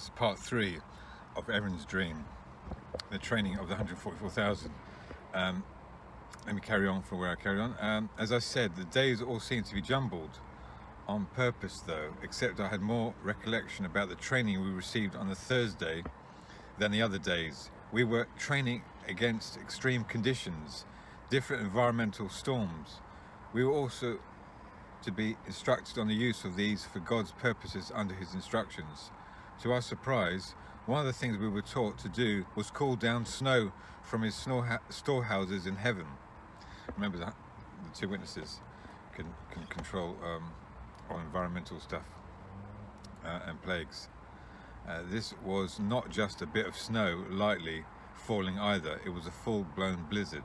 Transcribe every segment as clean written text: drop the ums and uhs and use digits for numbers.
is part 3 of Erin's dream, the training of the 144,000. Let me carry on from where I carried on. As I said, the days all seem to be jumbled on purpose though, except I had more recollection about the training we received on the Thursday than the other days. We were training against extreme conditions, different environmental storms. We were also to be instructed on the use of these for God's purposes under his instructions. To our surprise, one of the things we were taught to do was call down snow from his storehouses in heaven. Remember that the two witnesses can control on environmental stuff and plagues. This was not just a bit of snow lightly falling either, it was a full-blown blizzard.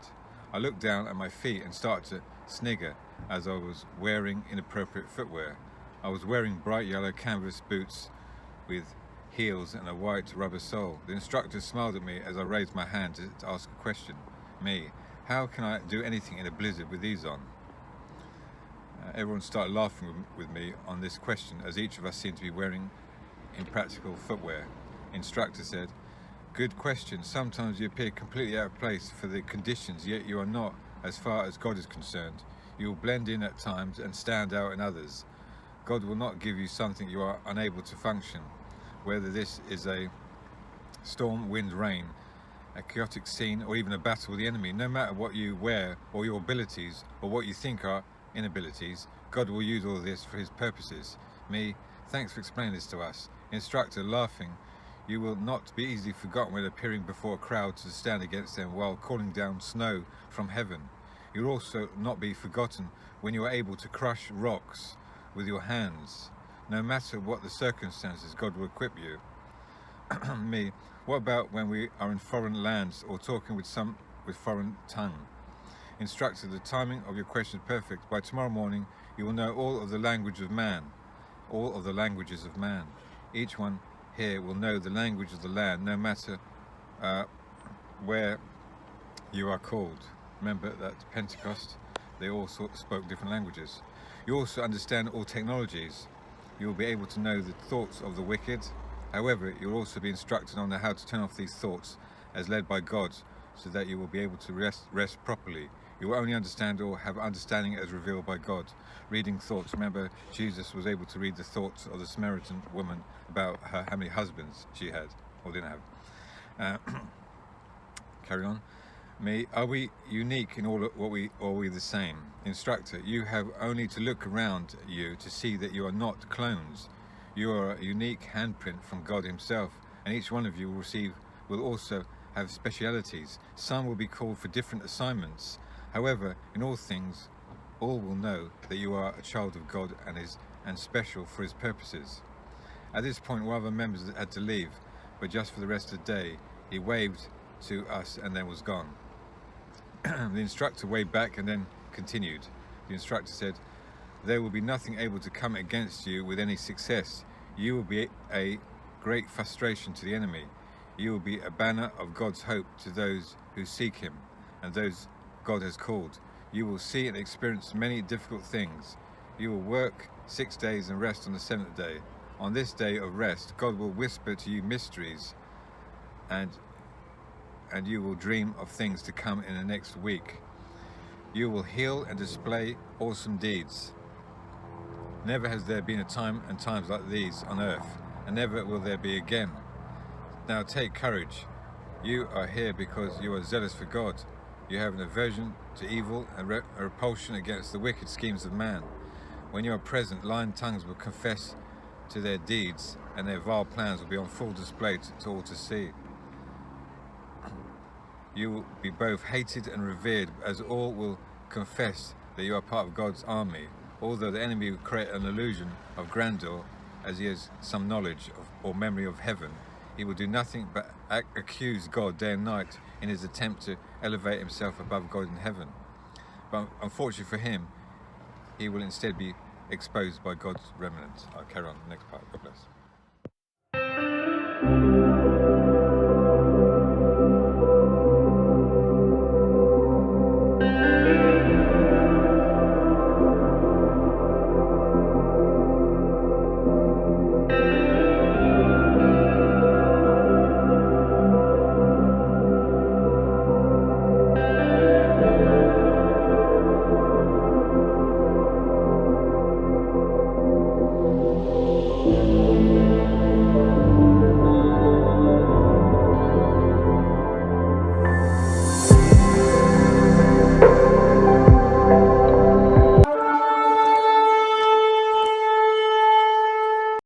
I looked down at my feet and started to snigger as I was wearing inappropriate footwear. I was wearing bright yellow canvas boots with heels and a white rubber sole. The instructor smiled at me as I raised my hand to ask a question. Me, how can I do anything in a blizzard with these on? Everyone started laughing with me on this question, as each of us seemed to be wearing impractical footwear. Instructor said, "Good question. Sometimes you appear completely out of place for the conditions, yet you are not as far as God is concerned. You will blend in at times and stand out in others. God will not give you something you are unable to function, whether this is a storm, wind, rain, a chaotic scene, or even a battle with the enemy. No matter what you wear or your abilities or what you think are inabilities, God will use all of this for his purposes." Me, thanks for explaining this to us. Instructor, laughing, you will not be easily forgotten when appearing before a crowd to stand against them while calling down snow from heaven. You will also not be forgotten when you are able to crush rocks with your hands. No matter what the circumstances, God will equip you. Me, what about when we are in foreign lands or talking with some with foreign tongue? Instructor, the timing of your question is perfect. By tomorrow morning, you will know all of the language of man, all of the languages of man. Each one here will know the language of the land, no matter where you are called. Remember that Pentecost, they all spoke different languages. You also understand all technologies. You will be able to know the thoughts of the wicked. However, you will also be instructed on how to turn off these thoughts as led by God, so that you will be able to rest properly. You will only understand or have understanding as revealed by God. Reading thoughts. Remember, Jesus was able to read the thoughts of the Samaritan woman about how many husbands she had or didn't have. Carry on. Me, are we unique in all what we, or are we the same? Instructor, you have only to look around you to see that you are not clones. You are a unique handprint from God himself, and each one of you will also have specialities. Some will be called for different assignments. However, in all things, all will know that you are a child of God and special for his purposes. At this point, one of the members had to leave, but just for the rest of the day, he waved to us and then was gone. The instructor waved back and then continued. The instructor said, "There will be nothing able to come against you with any success. You will be a great frustration to the enemy. You will be a banner of God's hope to those who seek him and those God has called. You will see and experience many difficult things. You will work 6 days and rest on the 7th day. On this day of rest, God will whisper to you mysteries, and you will dream of things to come in the next week. You will heal and display awesome deeds. Never has there been a time and times like these on earth, and never will there be again. Now take courage. You are here because you are zealous for God. You have an aversion to evil and a repulsion against the wicked schemes of man. When you are present, lying tongues will confess to their deeds, and their vile plans will be on full display to all to see. You will be both hated and revered, as all will confess that you are part of God's army. Although the enemy will create an illusion of grandeur, as he has some knowledge of or memory of heaven, he will do nothing but accuse God day and night in his attempt to elevate himself above God in heaven. But unfortunately for him, he will instead be exposed by God's remnant. I'll carry on the next part. God bless.